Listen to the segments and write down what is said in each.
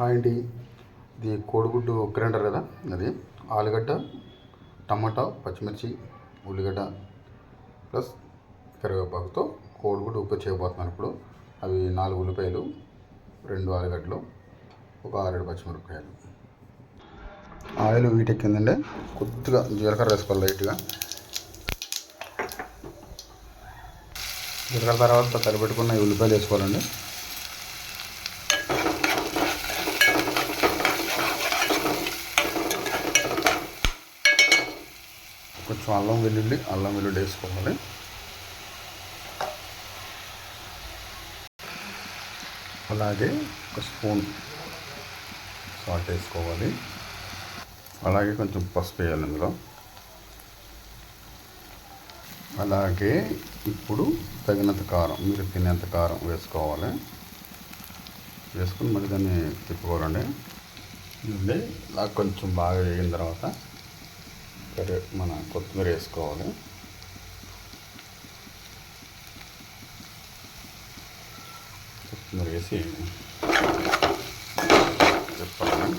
Hi అండి, ఇది కోడిగుడ్డు గ్రైండర్ కదా. అది ఆలుగడ్డ, టమాటా, పచ్చిమిర్చి, ఉల్లిగడ్డ ప్లస్ కరివేపాకుతో కోడిగుడ్డు ఉప్పు చేయబోతున్నాను. ఇప్పుడు అవి 4 ఉల్లిపాయలు, 2 ఆలుగడ్డలు, ఒక 6 పచ్చిమిరపకాయలు. ఆయిల్ వీటెక్కిందండి. కొద్దిగా జీలకర్ర వేసుకోవాలి లైట్గా. జీలకర్ర తర్వాత తరిపెట్టుకున్న ఈ ఉల్లిపాయలు వేసుకోవాలండి. కొంచెం అల్లం వెల్లుల్లి వేసుకోవాలి. అలాగే ఒక స్పూన్ సాల్ట్ వేసుకోవాలి. అలాగే కొంచెం పసుపు వేయాలి ఇందులో. అలాగే ఇప్పుడు తగినంత కారం, మీరు తినేంత కారం వేసుకోవాలి. వేసుకుని మళ్ళీ దాన్ని తిప్పుకోవాలండి. ఇది ఇలా కొంచెం బాగా వేగిన తర్వాత మన కొత్తిమీర వేసుకోవాలి. కొత్తిమీర వేసి తిప్పాలి,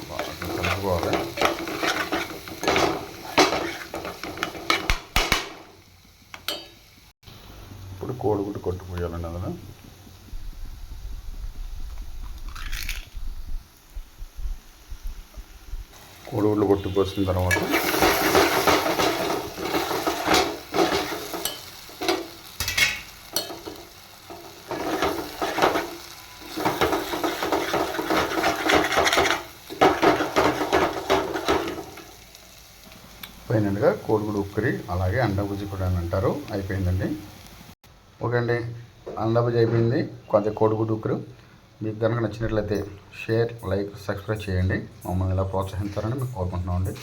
బాగా కలుపుకోవాలి. ఇప్పుడు కోడిగుడ్డు కొట్టుకుపోయాలండి అందులో. కోడిగుడ్లు కొట్టుకోసిన తర్వాత ఫైనల్గా కోడిగుడ్డు ఉక్కరి, అలాగే అండాబుజ్జి కూడా అని అంటారు. అయిపోయిందండి. ఓకే అండి, అండాబుజ్జి అయిపోయింది. కొంత కోడిగుడ్డు ఉక్కరు మీకు కనుక నచ్చినట్లయితే షేర్, లైక్, సబ్స్క్రైబ్ చేయండి. మమ్మల్ని ఇలా ప్రోత్సహిస్తారని మీకు కోరుకుంటున్నామండి.